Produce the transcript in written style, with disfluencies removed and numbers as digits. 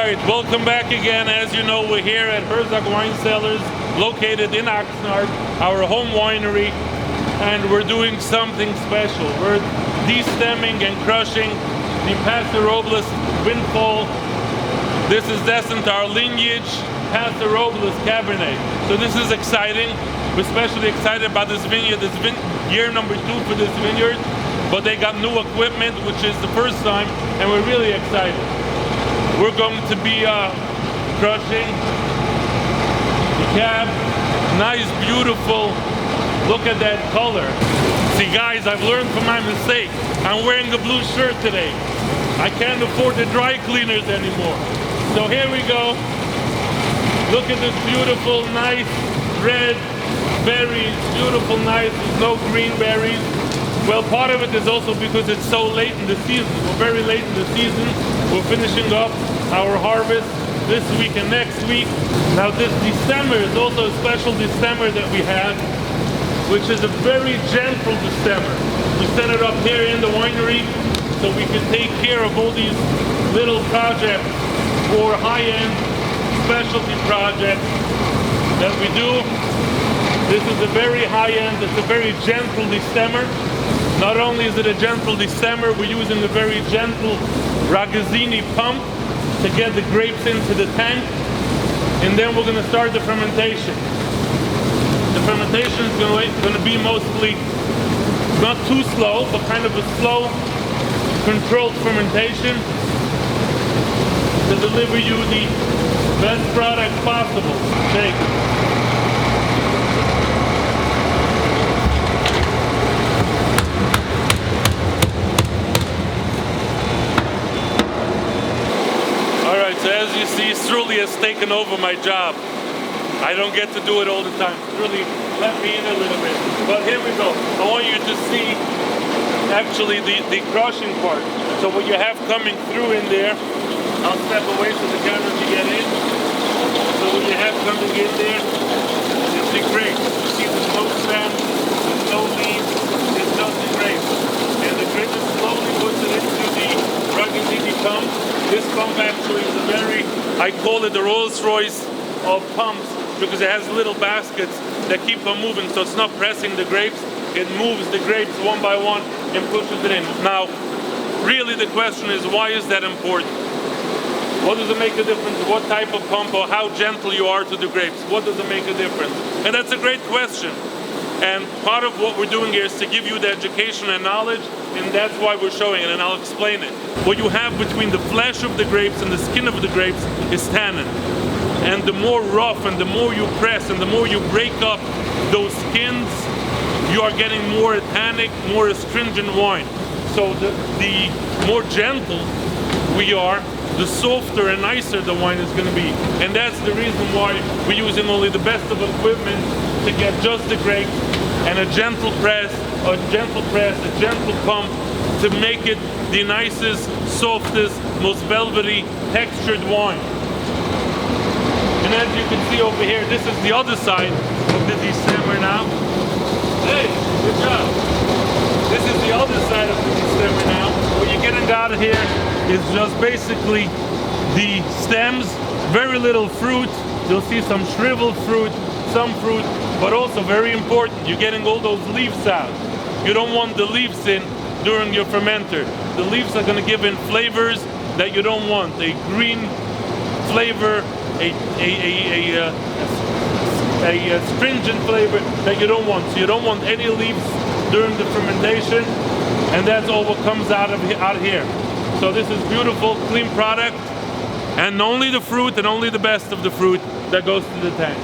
Alright, welcome back again. As you know, we're here at Herzog Wine Cellars, located in Oxnard, our home winery, and we're doing something special. We're de-stemming and crushing the Paso Windfall. This is destined to our lineage, Paso Cabernet. So this is exciting. We're especially excited about this vineyard. This year number 2 for this vineyard, but they got new equipment, which is the first time, and we're really excited. We're going to be crushing the cab. Nice, beautiful. Look at that color. See, guys, I've learned from my mistake. I'm wearing a blue shirt today. I can't afford the dry cleaners anymore. So here we go. Look at this beautiful, nice red berries. Beautiful, nice. There's no green berries. Well, part of it is also because it's so late in the season. We're very late in the season. We're finishing up our harvest this week and next week. Now this destemmer is also a special destemmer that we have, which is a very gentle destemmer. We set it up here in the winery so we can take care of all these little projects for high-end specialty projects that we do. This is a very high-end, it's a very gentle destemmer. Not only is it a gentle destemmer, we're using a very gentle ragazzini pump to get the grapes into the tank, and then we're going to start the fermentation. The fermentation is going to be mostly not too slow, but kind of a slow, controlled fermentation to deliver you the best product possible. Take it. So as you see, Struly has taken over my job. I don't get to do it all the time. Struly let me in a little bit. But here we go. I want you to see actually the crushing part. So what you have coming through in there, I'll step away so the camera can get in. So what you have coming in there is the grapes. You see there's no stem, there's no leaves, there's nothing grapes. And the grape slowly puts it into the ragazzini pump. This pump actually is a very, I call it the Rolls Royce of pumps, because it has little baskets that keep on moving, so it's not pressing the grapes, it moves the grapes one by one and pushes it in. Now, really the question is, why is that important? What does it make a difference? What type of pump or how gentle you are to the grapes? What does it make a difference? And that's a great question. And part of what we're doing here is to give you the education and knowledge, and that's why we're showing it, and I'll explain it. What you have between the flesh of the grapes and the skin of the grapes is tannin. And the more rough and the more you press and the more you break up those skins, you are getting more tannic, more astringent wine. So the more gentle we are, the softer and nicer the wine is going to be. And that's the reason why we're using only the best of equipment to get just the grapes, and a gentle press, a gentle pump to make it the nicest, softest, most velvety, textured wine. And as you can see over here, this is the other side of the destemmer now. Hey, good job. This is the other side of the destemmer now. What you're getting out of here is just basically the stems, very little fruit. You'll see some shriveled fruit, some fruit, but also very important, you're getting all those leaves out. You don't want the leaves in during your fermenter. The leaves are going to give in flavors that you don't want. A green flavor, a stringent flavor that you don't want. So you don't want any leaves during the fermentation, and that's all what comes out here. So this is beautiful, clean product, and only the fruit and only the best of the fruit that goes to the tank.